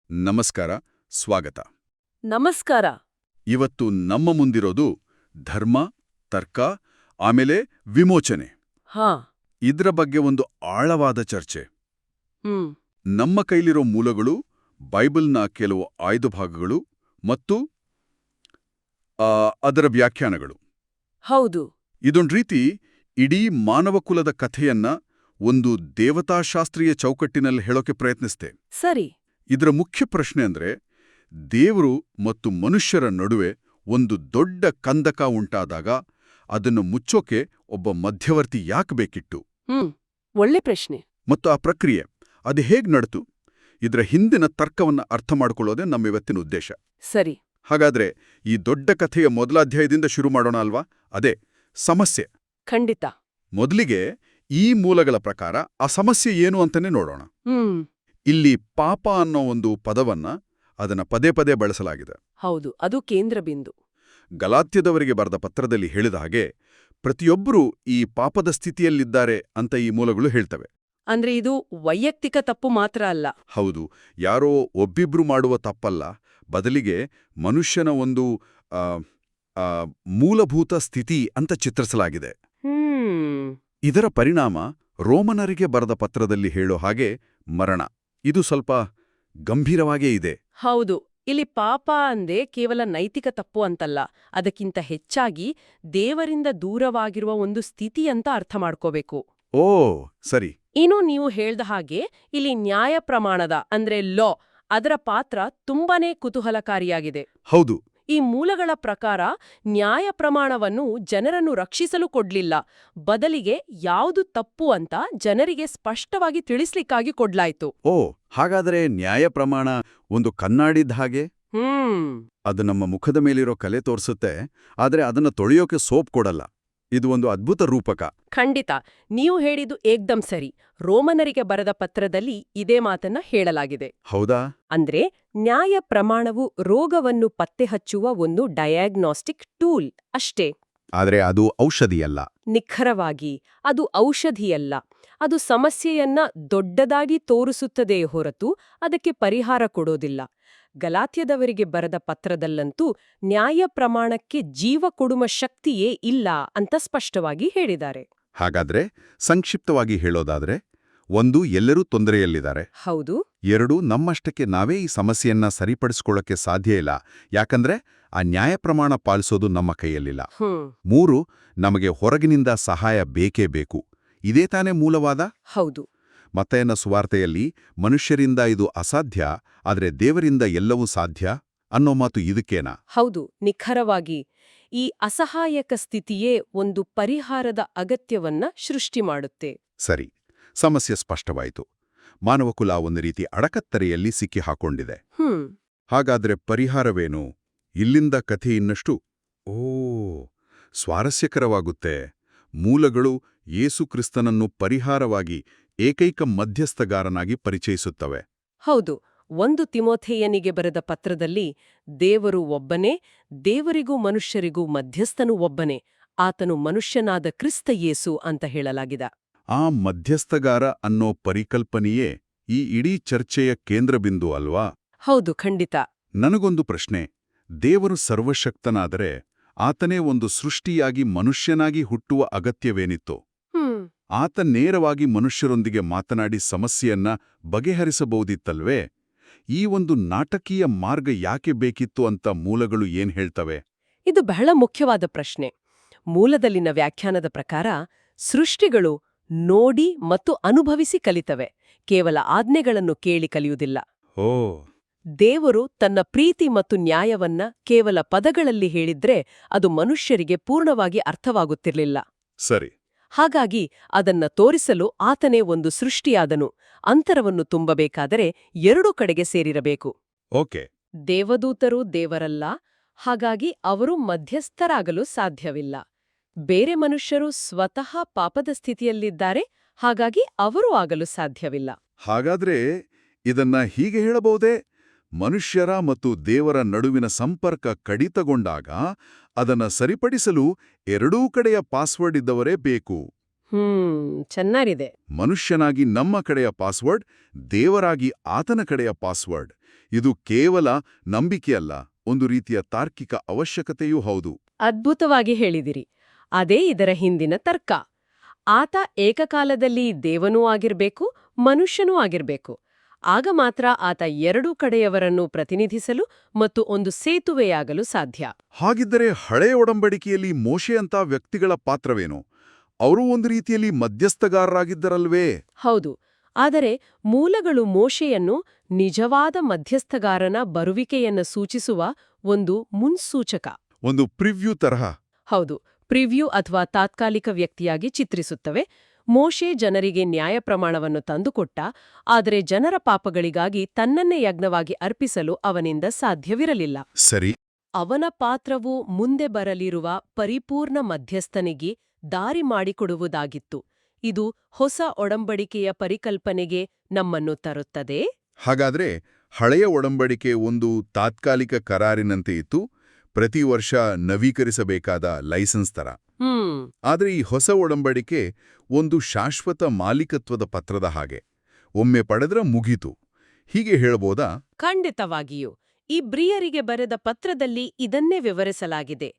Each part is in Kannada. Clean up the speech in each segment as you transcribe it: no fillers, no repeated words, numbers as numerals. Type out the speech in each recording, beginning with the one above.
ನಮಸ್ಕಾರ, ಸ್ವಾಗತ. ನಮಸ್ಕಾರ. ಇವತ್ತು ನಮ್ಮ ಮುಂದಿರೋದು ಧರ್ಮ, ತರ್ಕ, ಆಮೇಲೆ ವಿಮೋಚನೆ. ಹಾ. ಇದ್ರ ಬಗ್ಗೆ ಒಂದು ಆಳವಾದ ಚರ್ಚೆ. ಹ್ಮ್. ನಮ್ಮ ಕೈಲಿರೋ ಮೂಲಗಳು, ಬೈಬಲ್ನ ಕೆಲವು ಆಯ್ದ ಭಾಗಗಳು ಮತ್ತು ಅದರ ವ್ಯಾಖ್ಯಾನಗಳು. ಹೌದು. ಇದೊಂದು ರೀತಿ ಇಡೀ ಮಾನವಕುಲದ ಕಥೆಯನ್ನ ಒಂದು ದೇವತಾಶಾಸ್ತ್ರೀಯ ಚೌಕಟ್ಟಿನಲ್ಲಿ ಹೇಳೋಕೆ ಪ್ರಯತ್ನಿಸ್ತೆ. ಸರಿ. ಇದರ ಮುಖ್ಯ ಪ್ರಶ್ನೆ ಅಂದ್ರೆ, ದೇವರು ಮತ್ತು ಮನುಷ್ಯರ ನಡುವೆ ಒಂದು ದೊಡ್ಡ ಕಂದಕ ಉಂಟಾದಾಗ ಅದನ್ನು ಮುಚ್ಚೋಕೆ ಒಬ್ಬ ಮಧ್ಯವರ್ತಿ ಯಾಕೆ ಬೇಕಿತ್ತು? ಒಳ್ಳೆ ಪ್ರಶ್ನೆ. ಮತ್ತು ಆ ಪ್ರಕ್ರಿಯೆ ಅದು ಹೇಗ್ ನಡೆತು? ಇದರ ಹಿಂದಿನ ತರ್ಕವನ್ನ ಅರ್ಥ ಮಾಡ್ಕೊಳ್ಳೋದೇ ನಮ್ಮಿವತ್ತಿನ ಉದ್ದೇಶ. ಸರಿ. ಹಾಗಾದ್ರೆ ಈ ದೊಡ್ಡ ಕಥೆಯ ಮೊದಲ ಅಧ್ಯಾಯದಿಂದ ಶುರು ಮಾಡೋಣ ಅಲ್ವಾ? ಅದೇ ಸಮಸ್ಯೆ. ಖಂಡಿತ. ಮೊದಲಿಗೆ ಈ ಮೂಲಗಳ ಪ್ರಕಾರ ಆ ಸಮಸ್ಯೆ ಏನು ಅಂತಾನೆ ನೋಡೋಣ. ಇಲ್ಲಿ ಪಾಪ ಅನ್ನೋ ಒಂದು ಪದವನ್ನ ಅದನ್ನ ಪದೇ ಪದೇ ಬಳಸಲಾಗಿದೆ. ಹೌದು, ಅದು ಕೇಂದ್ರ ಬಿಂದು. ಗಲಾತ್ಯದವರಿಗೆ ಬರೆದ ಪತ್ರದಲ್ಲಿ ಹೇಳಿದ ಹಾಗೆ ಪ್ರತಿಯೊಬ್ಬರೂ ಈ ಪಾಪದ ಸ್ಥಿತಿಯಲ್ಲಿದ್ದಾರೆ ಅಂತ ಈ ಮೂಲಗಳು ಹೇಳ್ತವೆ. ಅಂದ್ರೆ ಇದು ವೈಯಕ್ತಿಕ ತಪ್ಪು ಮಾತ್ರ ಅಲ್ಲ. ಹೌದು, ಯಾರೋ ಒಬ್ಬಿಬ್ರು ಮಾಡುವ ತಪ್ಪಲ್ಲ, ಬದಲಿಗೆ ಮನುಷ್ಯನ ಒಂದು ಮೂಲಭೂತ ಸ್ಥಿತಿ ಅಂತ ಚಿತ್ರಿಸಲಾಗಿದೆ. ಇದರ ಪರಿಣಾಮ ರೋಮನರಿಗೆ ಬರೆದ ಪತ್ರದಲ್ಲಿ ಹೇಳೋ ಹಾಗೆ ಮರಣ. ಇದು ಸ್ವಲ್ಪ ಗಂಭೀರವಾಗೇ ಇದೆ. ಹೌದು. ಇಲ್ಲಿ ಪಾಪ ಅಂದೆ ಕೇವಲ ನೈತಿಕ ತಪ್ಪು ಅಂತಲ್ಲ, ಅದಕ್ಕಿಂತ ಹೆಚ್ಚಾಗಿ ದೇವರಿಂದ ದೂರವಾಗಿರುವ ಒಂದು ಸ್ಥಿತಿ ಅಂತ ಅರ್ಥ ಮಾಡ್ಕೋಬೇಕು. ಓ ಸರಿ. ಇನ್ನು ನೀವು ಹೇಳ್ದ ಹಾಗೆ ಇಲ್ಲಿ ನ್ಯಾಯ ಪ್ರಮಾಣದ ಅಂದ್ರೆ ಲಾ ಅದರ ಪಾತ್ರ ತುಂಬಾನೇ ಕುತೂಹಲಕಾರಿಯಾಗಿದೆ. ಹೌದು. ಈ ಮೂಲಗಳ ಪ್ರಕಾರ ನ್ಯಾಯ ಪ್ರಮಾಣವನ್ನು ಜನರನ್ನು ರಕ್ಷಿಸಲು ಕೊಡ್ಲಿಲ್ಲ, ಬದಲಿಗೆ ಯಾವುದು ತಪ್ಪು ಅಂತ ಜನರಿಗೆ ಸ್ಪಷ್ಟವಾಗಿ ತಿಳಿಸ್ಲಿಕ್ಕಾಗಿ ಕೊಡ್ಲಾಯ್ತು. ಓ, ಹಾಗಾದರೆ ನ್ಯಾಯ ಪ್ರಮಾಣ ಒಂದು ಕನ್ನಡಿದ ಹಾಗೆ? ಅದು ನಮ್ಮ ಮುಖದ ಮೇಲಿರೋ ಕಲೆ ತೋರಿಸುತ್ತೆ, ಆದ್ರೆ ಅದನ್ನ ತೊಳೆಯೋಕೆ ಸೋಪ್ ಕೊಡಲ್ಲ. ಇದು ಒಂದು ಅದ್ಭುತ ರೂಪಕ. ಖಂಡಿತ. ನೀವು ಹೇಳಿದ್ದು ಏಕ್ದಂ ಸರಿ. ರೋಮನರಿಗೆ ಬರೆದ ಪತ್ರದಲ್ಲಿ ಇದೇ ಮಾತನ್ನ ಹೇಳಲಾಗಿದೆ. ಹೌದಾ? ಅಂದ್ರೆ ನ್ಯಾಯ ಪ್ರಮಾಣವು ರೋಗವನ್ನು ಪತ್ತೆಹಚ್ಚುವ ಒಂದು ಡಯಾಗ್ನಾಸ್ಟಿಕ್ ಟೂಲ್ ಅಷ್ಟೇ. ಆದ್ರೆ ಅದು ಔಷಧಿಯಲ್ಲ. ನಿಖರವಾಗಿ ಅದು ಔಷಧಿಯಲ್ಲ. ಅದು ಸಮಸ್ಯೆಯನ್ನ ದೊಡ್ಡದಾಗಿ ತೋರಿಸುತ್ತದೆಯೇ ಹೊರತು ಅದಕ್ಕೆ ಪರಿಹಾರ ಕೊಡೋದಿಲ್ಲ. ಗಲಾತ್ಯದವರಿಗೆ ಬರೆದ ಪತ್ರದಲ್ಲಂತೂ ನ್ಯಾಯ ಪ್ರಮಾಣಕ್ಕೆ ಜೀವ ಕೊಡುವ ಶಕ್ತಿಯೇ ಇಲ್ಲ ಅಂತ ಸ್ಪಷ್ಟವಾಗಿ ಹೇಳಿದ್ದಾರೆ. ಹಾಗಾದ್ರೆ ಸಂಕ್ಷಿಪ್ತವಾಗಿ ಹೇಳೋದಾದ್ರೆ, ಒಂದು, ಎಲ್ಲರೂ ತೊಂದರೆಯಲ್ಲಿದ್ದಾರೆ. ಹೌದು. ಎರಡು, ನಮ್ಮಷ್ಟಕ್ಕೆ ನಾವೇ ಈ ಸಮಸ್ಯೆಯನ್ನ ಸರಿಪಡಿಸ್ಕೊಳ್ಳೋಕೆ ಸಾಧ್ಯ ಇಲ್ಲ, ಯಾಕಂದ್ರೆ ಆ ನ್ಯಾಯ ಪ್ರಮಾಣ ಪಾಲಿಸೋದು ನಮ್ಮ ಕೈಯಲ್ಲಿಲ್ಲ. ಮೂರು, ನಮಗೆ ಹೊರಗಿನಿಂದ ಸಹಾಯ ಬೇಕೇ ಬೇಕು. ಇದೇ ತಾನೇ ಮೂಲವಾದ? ಹೌದು. ಮತ್ತಾಯನ ಸುವಾರ್ತೆಯಲ್ಲಿ ಮನುಷ್ಯರಿಂದ ಇದು ಅಸಾಧ್ಯ, ಆದ್ರೆ ದೇವರಿಂದ ಎಲ್ಲವೂ ಸಾಧ್ಯ ಅನ್ನೋ ಮಾತು ಇದಕ್ಕೇನಾ? ಹೌದು, ನಿಖರವಾಗಿ. ಈ ಅಸಹಾಯಕ ಸ್ಥಿತಿಯೇ ಒಂದು ಪರಿಹಾರದ ಅಗತ್ಯವನ್ನ ಸೃಷ್ಟಿ ಮಾಡುತ್ತೆ. ಸರಿ, ಸಮಸ್ಯೆ ಸ್ಪಷ್ಟವಾಯಿತು. ಮಾನವಕುಲ ಒಂದು ರೀತಿ ಅಡಕತ್ತರೆಯಲ್ಲಿ ಸಿಕ್ಕಿ ಹಾಕೊಂಡಿದೆ. ಹಾಗಾದ್ರೆ ಪರಿಹಾರವೇನು? ಇಲ್ಲಿಂದ ಕಥೆ ಇನ್ನಷ್ಟು ಸ್ವಾರಸ್ಯಕರವಾಗುತ್ತೆ. ಮೂಲಗಳು ಯೇಸುಕ್ರಿಸ್ತನನ್ನು ಪರಿಹಾರವಾಗಿ ಏಕೈಕ ಮಧ್ಯಸ್ಥಗಾರನಾಗಿ ಪರಿಚಯಿಸುತ್ತವೆ. ಹೌದು. 1 ತಿಮೋಥೆಯನಿಗೆ ಬರೆದ ಪತ್ರದಲ್ಲಿ ದೇವರು ಒಬ್ಬನೇ, ದೇವರಿಗೂ ಮನುಷ್ಯರಿಗೂ ಮಧ್ಯಸ್ಥನು ಒಬ್ಬನೇ, ಆತನು ಮನುಷ್ಯನಾದ ಕ್ರಿಸ್ತ ಯೇಸು ಅಂತ ಹೇಳಲಾಗಿದೆ. ಆ ಮಧ್ಯಸ್ಥಗಾರ ಅನ್ನೋ ಪರಿಕಲ್ಪನೆಯೇ ಈ ಇಡೀ ಚರ್ಚೆಯ ಕೇಂದ್ರಬಿಂದು ಅಲ್ವಾ? ಹೌದು, ಖಂಡಿತ. ನನಗೊಂದು ಪ್ರಶ್ನೆ. ದೇವರು ಸರ್ವಶಕ್ತನಾದರೆ ಆತನೇ ಒಂದು ಸೃಷ್ಟಿಯಾಗಿ ಮನುಷ್ಯನಾಗಿ ಹುಟ್ಟುವ ಅಗತ್ಯವೇನಿತ್ತು? ಆತ ನೇರವಾಗಿ ಮನುಷ್ಯರೊಂದಿಗೆ ಮಾತನಾಡಿ ಸಮಸ್ಯೆಯನ್ನ ಬಗೆಹರಿಸಬಹುದಿತ್ತಲ್ವೇ? ಈ ಒಂದು ನಾಟಕೀಯ ಮಾರ್ಗ ಯಾಕೆ ಬೇಕಿತ್ತು ಅಂತ ಮೂಲಗಳು ಏನ್ ಹೇಳ್ತವೆ? ಇದು ಬಹಳ ಮುಖ್ಯವಾದ ಪ್ರಶ್ನೆ. ಮೂಲದಲ್ಲಿನ ವ್ಯಾಖ್ಯಾನದ ಪ್ರಕಾರ ಸೃಷ್ಟಿಗಳು ನೋಡಿ ಮತ್ತು ಅನುಭವಿಸಿ ಕಲಿತವೆ, ಕೇವಲ ಆಜ್ಞೆಗಳನ್ನು ಕೇಳಿ ಕಲಿಯುವುದಿಲ್ಲ. ದೇವರು ತನ್ನ ಪ್ರೀತಿ ಮತ್ತು ನ್ಯಾಯವನ್ನ ಕೇವಲ ಪದಗಳಲ್ಲಿ ಹೇಳಿದ್ರೆ ಅದು ಮನುಷ್ಯರಿಗೆ ಪೂರ್ಣವಾಗಿ ಅರ್ಥವಾಗುತ್ತಿರಲಿಲ್ಲ. ಸರಿ. ಹಾಗಾಗಿ ಅದನ್ನ ತೋರಿಸಲು ಆತನೇ ಒಂದು ಸೃಷ್ಟಿಯಾದನು. ಅಂತರವನ್ನು ತುಂಬಬೇಕಾದರೆ ಎರಡೂ ಕಡೆಗೆ ಸೇರಿರಬೇಕು. ಓಕೆ. ದೇವದೂತರು ದೇವರಲ್ಲ, ಹಾಗಾಗಿ ಅವರು ಮಧ್ಯಸ್ಥರಾಗಲು ಸಾಧ್ಯವಿಲ್ಲ. ಬೇರೆ ಮನುಷ್ಯರು ಸ್ವತಃ ಪಾಪದ ಸ್ಥಿತಿಯಲ್ಲಿದ್ದಾರೆ, ಹಾಗಾಗಿ ಅವರು ಆಗಲು ಸಾಧ್ಯವಿಲ್ಲ. ಹಾಗಾದ್ರೆ ಇದನ್ನ ಹೀಗೆ ಹೇಳಬಹುದೇ? ಮನುಷ್ಯರ ಮತ್ತು ದೇವರ ನಡುವಿನ ಸಂಪರ್ಕ ಕಡಿತಗೊಂಡಾಗ ಅದನ್ನ ಸರಿಪಡಿಸಲು ಎರಡೂ ಕಡೆಯ ಪಾಸ್ವರ್ಡ್ ಇದ್ದವರೇ ಬೇಕು. ಚೆನ್ನಾಗಿದೆ. ಮನುಷ್ಯನಾಗಿ ನಮ್ಮ ಕಡೆಯ ಪಾಸ್ವರ್ಡ್, ದೇವರಾಗಿ ಆತನ ಕಡೆಯ ಪಾಸ್ವರ್ಡ್. ಇದು ಕೇವಲ ನಂಬಿಕೆಯಲ್ಲ, ಒಂದು ರೀತಿಯ ತಾರ್ಕಿಕ ಅವಶ್ಯಕತೆಯೂ ಹೌದು. ಅದ್ಭುತವಾಗಿ ಹೇಳಿದಿರಿ. ಅದೇ ಇದರ ಹಿಂದಿನ ತರ್ಕ. ಆತ ಏಕಕಾಲದಲ್ಲಿ ದೇವನೂ ಆಗಿರ್ಬೇಕು, ಮನುಷ್ಯನೂ ಆಗಿರ್ಬೇಕು. ಆಗ ಮಾತ್ರ ಆತ ಎರಡೂ ಕಡೆಯವರನ್ನು ಪ್ರತಿನಿಧಿಸಲು ಮತ್ತು ಒಂದು ಸೇತುವೆಯಾಗಲು ಸಾಧ್ಯ. ಹಾಗಿದ್ದರೆ ಹಳೆಯ ಒಡಂಬಡಿಕೆಯಲ್ಲಿ ಮೋಶೆಯಂಥ ವ್ಯಕ್ತಿಗಳ ಪಾತ್ರವೇನು? ಅವರು ಒಂದು ರೀತಿಯಲ್ಲಿ ಮಧ್ಯಸ್ಥಗಾರರಾಗಿದ್ದರಲ್ವೇ? ಹೌದು. ಆದರೆ ಮೂಲಗಳು ಮೋಶೆಯನ್ನು ನಿಜವಾದ ಮಧ್ಯಸ್ಥಗಾರನ ಬರುವಿಕೆಯನ್ನು ಸೂಚಿಸುವ ಒಂದು ಮುನ್ಸೂಚಕ, ಒಂದು ಪ್ರಿವ್ಯೂ ತರಹ. ಹೌದು, ಪ್ರಿವ್ಯೂ ಅಥವಾ ತಾತ್ಕಾಲಿಕ ವ್ಯಕ್ತಿಯಾಗಿ ಚಿತ್ರಿಸುತ್ತವೆ. ಮೋಶೆ ಜನರಿಗೆ ನ್ಯಾಯಪ್ರಮಾಣವನ್ನು ತಂದುಕೊಟ್ಟ, ಆದರೆ ಜನರ ಪಾಪಗಳಿಗಾಗಿ ತನ್ನನ್ನೇ ಯಜ್ಞವಾಗಿ ಅರ್ಪಿಸಲು ಅವನಿಂದ ಸಾಧ್ಯವಿರಲಿಲ್ಲ. ಸರಿ. ಅವನ ಪಾತ್ರವು ಮುಂದೆ ಬರಲಿರುವ ಪರಿಪೂರ್ಣ ಮಧ್ಯಸ್ಥನಿಗೆ ದಾರಿ ಮಾಡಿಕೊಡುವುದಾಗಿತ್ತು. ಇದು ಹೊಸ ಒಡಂಬಡಿಕೆಯ ಪರಿಕಲ್ಪನೆಗೆ ನಮ್ಮನ್ನು ತರುತ್ತದೆ. ಹಾಗಾದ್ರೆ ಹಳೆಯ ಒಡಂಬಡಿಕೆ ಒಂದು ತಾತ್ಕಾಲಿಕ ಕರಾರಿನಂತೆ ಇತ್ತು, ಪ್ರತಿ ವರ್ಷ ನವೀಕರಿಸಬೇಕಾದ ಲೈಸೆನ್ಸ್ ತರ. ಆದರೆ ಈ ಹೊಸ ಒಡಂಬಡಿಕೆ ಒಂದು ಶಾಶ್ವತ ಮಾಲೀಕತ್ವದ ಪತ್ರದ ಹಾಗೆ. ಒಮ್ಮೆ ಪಡೆದ್ರ ಮುಗೀತು, ಹೀಗೆ ಹೇಳ್ಬೋದಾ? ಖಂಡಿತವಾಗಿಯೂ. ಈ ಬ್ರಿಯರಿಗೆ ಬರೆದ ಪತ್ರದಲ್ಲಿ ಇದನ್ನೇ ವಿವರಿಸಲಾಗಿದೆ.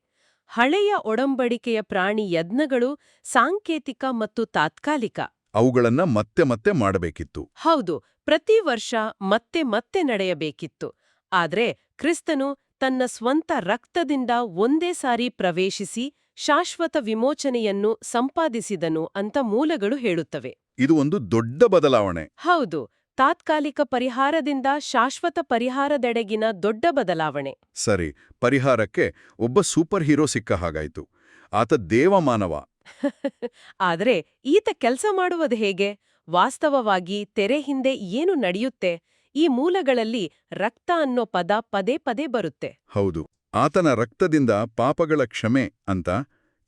ಹಳೆಯ ಒಡಂಬಡಿಕೆಯ ಪ್ರಾಣಿ ಯಜ್ಞಗಳು ಸಾಂಕೇತಿಕ ಮತ್ತು ತಾತ್ಕಾಲಿಕ. ಅವುಗಳನ್ನ ಮತ್ತೆ ಮತ್ತೆ ಮಾಡಬೇಕಿತ್ತು. ಹೌದು, ಪ್ರತಿ ವರ್ಷ ಮತ್ತೆ ಮತ್ತೆ ನಡೆಯಬೇಕಿತ್ತು. ಆದ್ರೆ ಕ್ರಿಸ್ತನು ತನ್ನ ಸ್ವಂತ ರಕ್ತದಿಂದ ಒಂದೇ ಸಾರಿ ಪ್ರವೇಶಿಸಿ ಶಾಶ್ವತ ವಿಮೋಚನೆಯನ್ನು ಸಂಪಾದಿಸಿದನು ಅಂತ ಮೂಲಗಳು ಹೇಳುತ್ತವೆ. ಇದು ಒಂದು ದೊಡ್ಡ ಬದಲಾವಣೆ. ಹೌದು, ತಾತ್ಕಾಲಿಕ ಪರಿಹಾರದಿಂದ ಶಾಶ್ವತ ಪರಿಹಾರದೆಡೆಗಿನ ದೊಡ್ಡ ಬದಲಾವಣೆ. ಸರಿ, ಪರಿಹಾರಕ್ಕೆ ಒಬ್ಬ ಸೂಪರ್ ಹೀರೋ ಸಿಕ್ಕ ಹಾಗಾಯ್ತು. ಆತ ದೇವಮಾನವ. ಆದರೆ ಈತ ಕೆಲಸ ಮಾಡುವುದು ಹೇಗೆ? ವಾಸ್ತವವಾಗಿ ತೆರೆ ಹಿಂದೆ ಏನು ನಡೆಯುತ್ತೆ? ಈ ಮೂಲಗಳಲ್ಲಿ ರಕ್ತ ಅನ್ನೋ ಪದ ಪದೇ ಪದೇ ಬರುತ್ತೆ. ಹೌದು, ಆತನ ರಕ್ತದಿಂದ ಪಾಪಗಳ ಕ್ಷಮೆ ಅಂತ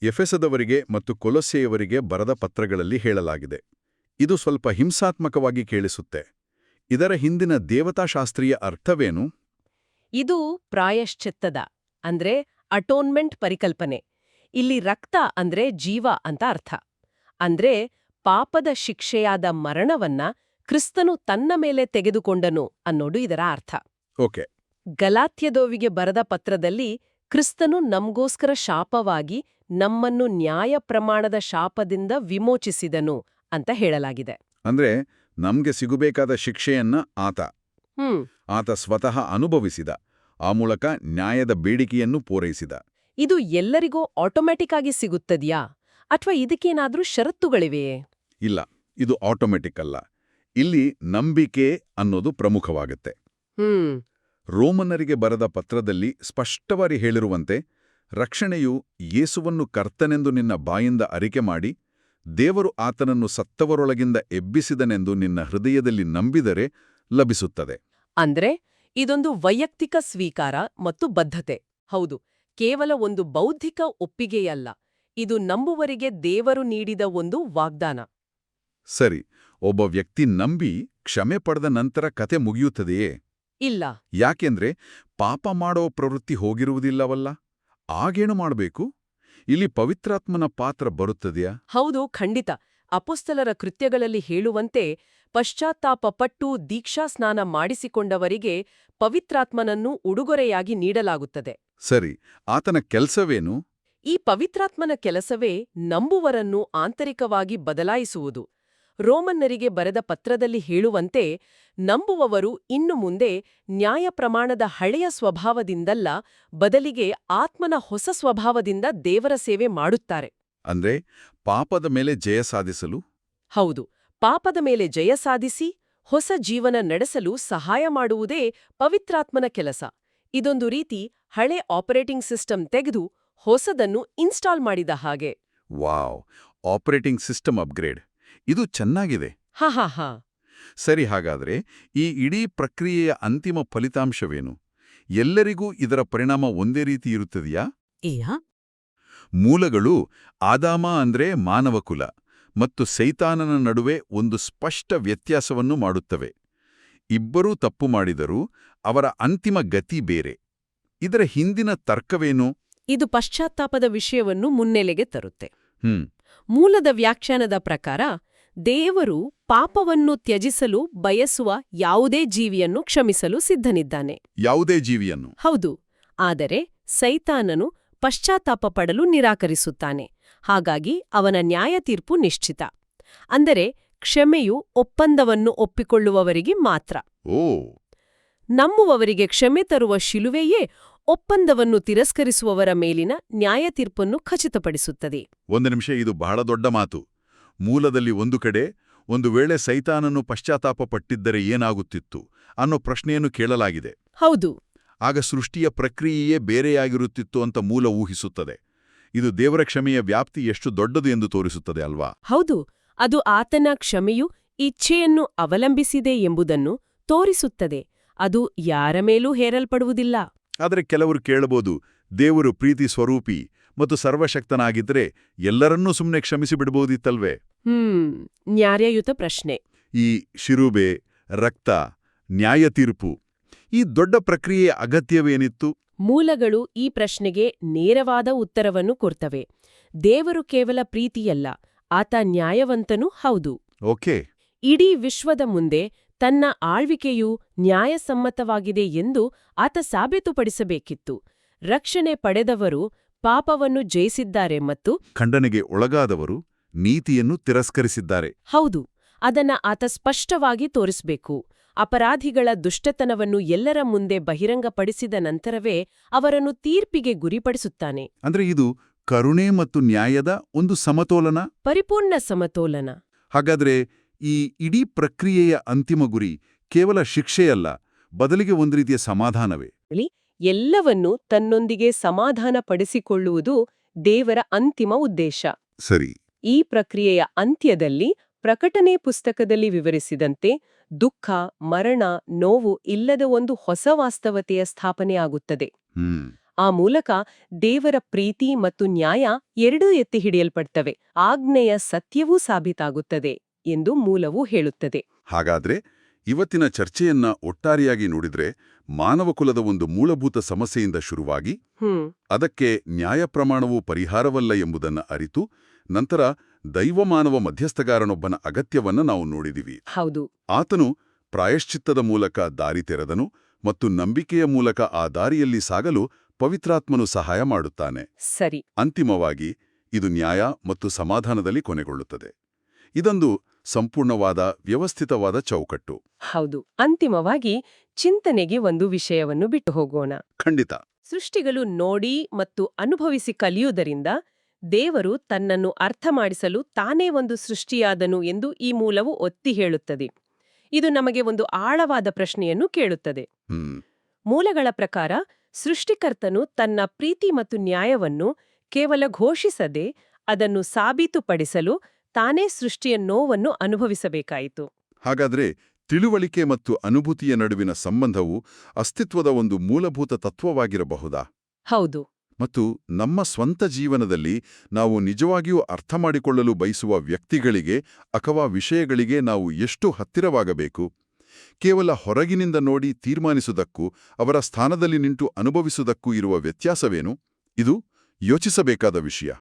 ಎಫೆಸದವರಿಗೆ ಮತ್ತು ಕೊಲೊಸ್ಸೆಯವರಿಗೆ ಬರೆದ ಪತ್ರಗಳಲ್ಲಿ ಹೇಳಲಾಗಿದೆ. ಇದು ಸ್ವಲ್ಪ ಹಿಂಸಾತ್ಮಕವಾಗಿ ಕೇಳಿಸುತ್ತೆ. ಇದರ ಹಿಂದಿನ ದೇವತಾಶಾಸ್ತ್ರೀಯ ಅರ್ಥವೇನು? ಇದು ಪ್ರಾಯಶ್ಚಿತ್ತದ ಅಂದ್ರೆ ಅಟೋನ್ಮೆಂಟ್ ಪರಿಕಲ್ಪನೆ. ಇಲ್ಲಿ ರಕ್ತ ಅಂದ್ರೆ ಜೀವ ಅಂತ ಅರ್ಥ. ಅಂದ್ರೆ ಪಾಪದ ಶಿಕ್ಷೆಯಾದ ಮರಣವನ್ನ ಕ್ರಿಸ್ತನು ತನ್ನ ಮೇಲೆ ತೆಗೆದುಕೊಂಡನು ಅನ್ನೋದು ಇದರ ಅರ್ಥ. ಓಕೆ. ಗಲಾತ್ಯದೋವಿಗೆ ಬರೆದ ಪತ್ರದಲ್ಲಿ ಕ್ರಿಸ್ತನು ನಮ್ಗೋಸ್ಕರ ಶಾಪವಾಗಿ ನಮ್ಮನ್ನು ನ್ಯಾಯ ಪ್ರಮಾಣದ ಶಾಪದಿಂದ ವಿಮೋಚಿಸಿದನು ಅಂತ ಹೇಳಲಾಗಿದೆ. ಅಂದ್ರೆ ನಮ್ಗೆ ಸಿಗಬೇಕಾದ ಶಿಕ್ಷೆಯನ್ನ ಆತ ಸ್ವತಃ ಅನುಭವಿಸಿದ, ಆ ಮೂಲಕ ನ್ಯಾಯದ ಬೇಡಿಕೆಯನ್ನು ಪೂರೈಸಿದ. ಇದು ಎಲ್ಲರಿಗೂ ಆಟೋಮ್ಯಾಟಿಕ್ ಆಗಿ ಸಿಗುತ್ತದೆಯಾ ಅಥವಾ ಇದಕ್ಕೇನಾದ್ರೂ ಷರತ್ತುಗಳಿವೆಯೇ? ಇಲ್ಲ, ಇದು ಆಟೋಮೆಟಿಕ್ ಅಲ್ಲ. ಇಲ್ಲಿ ನಂಬಿಕೆ ಅನ್ನೋದು ಪ್ರಮುಖವಾಗುತ್ತೆ. ರೋಮನ್ನರಿಗೆ ಬರೆದ ಪತ್ರದಲ್ಲಿ ಸ್ಪಷ್ಟವಾಗಿ ಹೇಳಿರುವಂತೆ, ರಕ್ಷಣೆಯು ಯೇಸುವನ್ನು ಕರ್ತನೆಂದು ನಿನ್ನ ಬಾಯಿಂದ ಅರಿಕೆ ಮಾಡಿ ದೇವರು ಆತನನ್ನು ಸತ್ತವರೊಳಗಿಂದ ಎಬ್ಬಿಸಿದನೆಂದು ನಿನ್ನ ಹೃದಯದಲ್ಲಿ ನಂಬಿದರೆ ಲಭಿಸುತ್ತದೆ. ಅಂದ್ರೆ ಇದೊಂದು ವೈಯಕ್ತಿಕ ಸ್ವೀಕಾರ ಮತ್ತು ಬದ್ಧತೆ. ಹೌದು, ಕೇವಲ ಒಂದು ಬೌದ್ಧಿಕ ಒಪ್ಪಿಗೆಯಲ್ಲ. ಇದು ನಂಬುವರಿಗೆ ದೇವರು ನೀಡಿದ ಒಂದು ವಾಗ್ದಾನ. ಸರಿ, ಒಬ್ಬ ವ್ಯಕ್ತಿ ನಂಬಿ ಕ್ಷಮೆ ಪಡೆದ ನಂತರ ಕತೆ ಮುಗಿಯುತ್ತದೆಯೇ? ಇಲ್ಲ. ಯಾಕೆಂದ್ರೆ ಪಾಪ ಮಾಡೋ ಪ್ರವೃತ್ತಿ ಹೋಗಿರುವುದಿಲ್ಲವಲ್ಲ. ಆಗೇನು ಮಾಡಬೇಕು? ಇಲ್ಲಿ ಪವಿತ್ರಾತ್ಮನ ಪಾತ್ರ ಬರುತ್ತದೆಯಾ? ಹೌದು, ಖಂಡಿತ. ಅಪೊಸ್ತಲರ ಕೃತ್ಯಗಳಲ್ಲಿ ಹೇಳುವಂತೆ ಪಶ್ಚಾತ್ತಾಪಪಟ್ಟು ದೀಕ್ಷಾಸ್ನಾನ ಮಾಡಿಸಿಕೊಂಡವರಿಗೆ ಪವಿತ್ರಾತ್ಮನನ್ನು ಉಡುಗೊರೆಯಾಗಿ ನೀಡಲಾಗುತ್ತದೆ. ಸರಿ, ಆತನ ಕೆಲಸವೇನು? ಈ ಪವಿತ್ರಾತ್ಮನ ಕೆಲಸವೇ ನಂಬುವರನ್ನು ಆಂತರಿಕವಾಗಿ ಬದಲಾಯಿಸುವುದು. ರೋಮನ್ನರಿಗೆ ಬರೆದ ಪತ್ರದಲ್ಲಿ ಹೇಳುವಂತೆ, ನಂಬುವವರು ಇನ್ನು ಮುಂದೆ ನ್ಯಾಯ ಪ್ರಮಾಣದ ಹಳೆಯ ಸ್ವಭಾವದಿಂದಲ್ಲ, ಬದಲಿಗೆ ಆತ್ಮನ ಹೊಸ ಸ್ವಭಾವದಿಂದ ದೇವರ ಸೇವೆ ಮಾಡುತ್ತಾರೆ. ಅಂದ್ರೆ ಪಾಪದ ಮೇಲೆ ಜಯ ಸಾಧಿಸಲು? ಹೌದು, ಪಾಪದ ಮೇಲೆ ಜಯ ಸಾಧಿಸಿ ಹೊಸ ಜೀವನ ನಡೆಸಲು ಸಹಾಯ ಮಾಡುವುದೇ ಪವಿತ್ರಾತ್ಮನ ಕೆಲಸ. ಇದೊಂದು ರೀತಿ ಹಳೆ ಆಪರೇಟಿಂಗ್ ಸಿಸ್ಟಮ್ ತೆಗೆದು ಹೊಸದನ್ನು ಇನ್ಸ್ಟಾಲ್ ಮಾಡಿದ ಹಾಗೆ. Wow, operating system upgrade. ಇದು ಚೆನ್ನಾಗಿದೆ. ಹಾ. ಸರಿ, ಹಾಗಾದ್ರೆ ಈ ಇಡೀ ಪ್ರಕ್ರಿಯೆಯ ಅಂತಿಮ ಫಲಿತಾಂಶವೇನು? ಎಲ್ಲರಿಗೂ ಇದರ ಪರಿಣಾಮ ಒಂದೇ ರೀತಿ ಇರುತ್ತದೆಯಾ? ಮೂಲಗಳು ಆದಾಮ ಅಂದ್ರೆ ಮಾನವಕುಲ ಮತ್ತು ಸೈತಾನನ ನಡುವೆ ಒಂದು ಸ್ಪಷ್ಟ ವ್ಯತ್ಯಾಸವನ್ನು ಮಾಡುತ್ತವೆ. ಇಬ್ಬರೂ ತಪ್ಪು ಮಾಡಿದರೂ ಅವರ ಅಂತಿಮ ಗತಿ ಬೇರೆ. ಇದರ ಹಿಂದಿನ ತರ್ಕವೇನು? ಇದು ಪಶ್ಚಾತ್ತಾಪದ ವಿಷಯವನ್ನು ಮುನ್ನೆಲೆಗೆ ತರುತ್ತೆ. ಹ್ಮ್ ಮೂಲದ ವ್ಯಾಖ್ಯಾನದ ಪ್ರಕಾರ ದೇವರು ಪಾಪವನ್ನು ತ್ಯಜಿಸಲು ಬಯಸುವ ಯಾವುದೇ ಜೀವಿಯನ್ನು ಕ್ಷಮಿಸಲು ಸಿದ್ಧನಿದ್ದಾನೆ. ಯಾವುದೇ ಜೀವಿಯನ್ನು. ಹೌದು. ಆದರೆ ಸೈತಾನನು ಪಶ್ಚಾತ್ತಾಪ ಪಡಲು ನಿರಾಕರಿಸುತ್ತಾನೆ. ಹಾಗಾಗಿ ಅವನ ನ್ಯಾಯತೀರ್ಪು ನಿಶ್ಚಿತ. ಅಂದರೆ ಕ್ಷಮೆಯು ಒಪ್ಪಂದವನ್ನು ಒಪ್ಪಿಕೊಳ್ಳುವವರಿಗೆ ಮಾತ್ರ. ಓ. ನಂಬುವವರಿಗೆ ಕ್ಷಮೆ ತರುವ ಶಿಲುವೆಯೇ ಒಪ್ಪಂದವನ್ನು ತಿರಸ್ಕರಿಸುವವರ ಮೇಲಿನ ನ್ಯಾಯತೀರ್ಪನ್ನು ಖಚಿತಪಡಿಸುತ್ತದೆ. ಒಂದು ನಿಮಿಷ, ಇದು ಬಹಳ ದೊಡ್ಡ ಮಾತು. ಮೂಲದಲ್ಲಿ ಒಂದು ಕಡೆ ಒಂದು ವೇಳೆ ಸೈತಾನನು ಪಶ್ಚಾತ್ತಾಪ ಪಟ್ಟಿದ್ದರೆ ಏನಾಗುತ್ತಿತ್ತು ಅನ್ನೋ ಪ್ರಶ್ನೆಯನ್ನು ಕೇಳಲಾಗಿದೆ. ಹೌದು. ಆಗ ಸೃಷ್ಟಿಯ ಪ್ರಕ್ರಿಯೆಯೇ ಬೇರೆಯಾಗಿರುತ್ತಿತ್ತು ಅಂತ ಮೂಲ ಊಹಿಸುತ್ತದೆ. ಇದು ದೇವರ ಕ್ಷಮೆಯ ವ್ಯಾಪ್ತಿ ಎಷ್ಟು ದೊಡ್ಡದು ಎಂದು ತೋರಿಸುತ್ತದೆ ಅಲ್ವಾ? ಹೌದು. ಅದು ಆತನ ಕ್ಷಮೆಯು ಇಚ್ಛೆಯನ್ನು ಅವಲಂಬಿಸಿದೆ ಎಂಬುದನ್ನು ತೋರಿಸುತ್ತದೆ. ಅದು ಯಾರ ಮೇಲೂ ಹೇರಲ್ಪಡುವುದಿಲ್ಲ. ಆದರೆ ಕೆಲವರು ಕೇಳಬಹುದು, ದೇವರು ಪ್ರೀತಿ ಸ್ವರೂಪಿ ಮತ್ತು ಸರ್ವಶಕ್ತನಾಗಿದ್ದರೆ ಎಲ್ಲರನ್ನೂ ಸುಮ್ಮನೆ ಕ್ಷಮಿಸಿಬಿಡಬಹುದಿತ್ತಲ್ವೇ? ನ್ಯಾಯಯುತ ಪ್ರಶ್ನೆ. ಈ ಶಿರುಬೆ, ರಕ್ತ, ನ್ಯಾಯತೀರ್ಪು, ಈ ದೊಡ್ಡ ಪ್ರಕ್ರಿಯೆಯ ಅಗತ್ಯವೇನಿತ್ತು? ಮೂಲಗಳು ಈ ಪ್ರಶ್ನೆಗೆ ನೇರವಾದ ಉತ್ತರವನ್ನು ಕೊಡ್ತವೆ. ದೇವರು ಕೇವಲ ಪ್ರೀತಿಯಲ್ಲ, ಆತ ನ್ಯಾಯವಂತನೂ ಹೌದು. ಓಕೆ. ಇಡೀ ವಿಶ್ವದ ಮುಂದೆ ತನ್ನ ಆಳ್ವಿಕೆಯು ನ್ಯಾಯಸಮ್ಮತವಾಗಿದೆ ಎಂದು ಆತ ಸಾಬೀತುಪಡಿಸಬೇಕಿತ್ತು. ರಕ್ಷಣೆ ಪಡೆದವರು ಪಾಪವನ್ನು ಜಯಿಸಿದ್ದಾರೆ ಮತ್ತು ಖಂಡನೆಗೆ ಒಳಗಾದವರು ನೀತಿಯನ್ನು ತಿರಸ್ಕರಿಸಿದ್ದಾರೆ. ಹೌದು, ಅದನ್ನ ಆತ ಸ್ಪಷ್ಟವಾಗಿ ತೋರಿಸಬೇಕು. ಅಪರಾಧಿಗಳ ದುಷ್ಟತನವನ್ನು ಎಲ್ಲರ ಮುಂದೆ ಬಹಿರಂಗಪಡಿಸಿದ ನಂತರವೇ ಅವರನ್ನು ತೀರ್ಪಿಗೆ ಗುರಿಪಡಿಸುತ್ತಾನೆ. ಅಂದ್ರೆ ಇದು ಕರುಣೆ ಮತ್ತು ನ್ಯಾಯದ ಒಂದು ಸಮತೋಲನ, ಪರಿಪೂರ್ಣ ಸಮತೋಲನ. ಹಾಗಾದ್ರೆ ಈ ಇಡೀ ಪ್ರಕ್ರಿಯೆಯ ಅಂತಿಮ ಗುರಿ ಕೇವಲ ಶಿಕ್ಷೆಯಲ್ಲ, ಬದಲಿಗೆ ಒಂದು ರೀತಿಯ ಸಮಾಧಾನವೇ. ಎಲ್ಲವನ್ನೂ ತನ್ನೊಂದಿಗೆ ಸಮಾಧಾನಪಡಿಸಿಕೊಳ್ಳುವುದು ದೇವರ ಅಂತಿಮ ಉದ್ದೇಶ. ಸರಿ. ಈ ಪ್ರಕ್ರಿಯೆಯ ಅಂತ್ಯದಲ್ಲಿ ಪ್ರಕಟಣೆ ಪುಸ್ತಕದಲ್ಲಿ ವಿವರಿಸಿದಂತೆ ದುಃಖ, ಮರಣ, ನೋವು ಇಲ್ಲದ ಒಂದು ಹೊಸ ವಾಸ್ತವತೆಯ ಸ್ಥಾಪನೆಯಾಗುತ್ತದೆ. ಆ ಮೂಲಕ ದೇವರ ಪ್ರೀತಿ ಮತ್ತು ನ್ಯಾಯ ಎರಡೂ ಎತ್ತಿ ಹಿಡಿಯಲ್ಪಡ್ತವೆ. ಆಜ್ಞೆಯ ಸತ್ಯವೂ ಸಾಬೀತಾಗುತ್ತದೆ ಎಂದು ಮೂಲವು ಹೇಳುತ್ತದೆ. ಹಾಗಾದ್ರೆ ಇವತ್ತಿನ ಚರ್ಚೆಯನ್ನ ಒಟ್ಟಾರೆಯಾಗಿ ನೋಡಿದ್ರೆ ಮಾನವಕುಲದ ಒಂದು ಮೂಲಭೂತ ಸಮಸ್ಯೆಯಿಂದ ಶುರುವಾಗಿ ಅದಕ್ಕೆ ನ್ಯಾಯಪ್ರಮಾಣವು ಪರಿಹಾರವಲ್ಲ ಎಂಬುದನ್ನು ಅರಿತು ನಂತರ ದೈವಮಾನವ ಮಧ್ಯಸ್ಥಗಾರನೊಬ್ಬನ ಅಗತ್ಯವನ್ನ ನಾವು ನೋಡಿದಿವಿ. ಹೌದು. ಆತನು ಪ್ರಾಯಶ್ಚಿತ್ತದ ಮೂಲಕ ದಾರಿ ತೆರೆದನು ಮತ್ತು ನಂಬಿಕೆಯ ಮೂಲಕ ಆ ದಾರಿಯಲ್ಲಿ ಸಾಗಲು ಪವಿತ್ರಾತ್ಮನು ಸಹಾಯ ಮಾಡುತ್ತಾನೆ. ಸರಿ. ಅಂತಿಮವಾಗಿ ಇದು ನ್ಯಾಯ ಮತ್ತು ಸಮಾಧಾನದಲ್ಲಿ ಕೊನೆಗೊಳ್ಳುತ್ತದೆ. ಇದೊಂದು ಸಂಪೂರ್ಣವಾದ ವ್ಯವಸ್ಥಿತವಾದ ಚೌಕಟ್ಟು. ಹೌದು. ಅಂತಿಮವಾಗಿ ಚಿಂತನೆಗೆ ಒಂದು ವಿಷಯವನ್ನು ಬಿಟ್ಟು ಹೋಗೋಣ. ಖಂಡಿತ. ಸೃಷ್ಟಿಗಳು ನೋಡಿ ಮತ್ತು ಅನುಭವಿಸಿ ಕಲಿಯುವುದರಿಂದ ದೇವರು ತನ್ನನ್ನು ಅರ್ಥ ಮಾಡಿಸಲು ತಾನೇ ಒಂದು ಸೃಷ್ಟಿಯಾದನು ಎಂದು ಈ ಮೂಲವು ಒತ್ತಿ ಹೇಳುತ್ತದೆ. ಇದು ನಮಗೆ ಒಂದು ಆಳವಾದ ಪ್ರಶ್ನೆಯನ್ನು ಕೇಳುತ್ತದೆ. ಮೂಲಗಳ ಪ್ರಕಾರ ಸೃಷ್ಟಿಕರ್ತನು ತನ್ನ ಪ್ರೀತಿ ಮತ್ತು ನ್ಯಾಯವನ್ನು ಕೇವಲ ಘೋಷಿಸದೆ ಅದನ್ನು ಸಾಬೀತುಪಡಿಸಲು ತಾನೇ ಸೃಷ್ಟಿಯ ನೋವನ್ನು ಅನುಭವಿಸಬೇಕಾಯಿತು. ಹಾಗಾದ್ರೆ ತಿಳುವಳಿಕೆ ಮತ್ತು ಅನುಭೂತಿಯ ನಡುವಿನ ಸಂಬಂಧವು ಅಸ್ತಿತ್ವದ ಒಂದು ಮೂಲಭೂತ ತತ್ವವಾಗಿರಬಹುದಾ? ಹೌದು. ಮತ್ತು ನಮ್ಮ ಸ್ವಂತ ಜೀವನದಲ್ಲಿ ನಾವು ನಿಜವಾಗಿಯೂ ಅರ್ಥ ಮಾಡಿಕೊಳ್ಳಲು ಬಯಸುವ ವ್ಯಕ್ತಿಗಳಿಗೆ ಅಥವಾ ವಿಷಯಗಳಿಗೆ ನಾವು ಎಷ್ಟು ಹತ್ತಿರವಾಗಬೇಕು? ಕೇವಲ ಹೊರಗಿನಿಂದ ನೋಡಿ ತೀರ್ಮಾನಿಸುವುದಕ್ಕೂ ಅವರ ಸ್ಥಾನದಲ್ಲಿ ನಿಂತು ಅನುಭವಿಸುವುದಕ್ಕೂ ಇರುವ ವ್ಯತ್ಯಾಸವೇನು? ಇದು ಯೋಚಿಸಬೇಕಾದ ವಿಷಯ.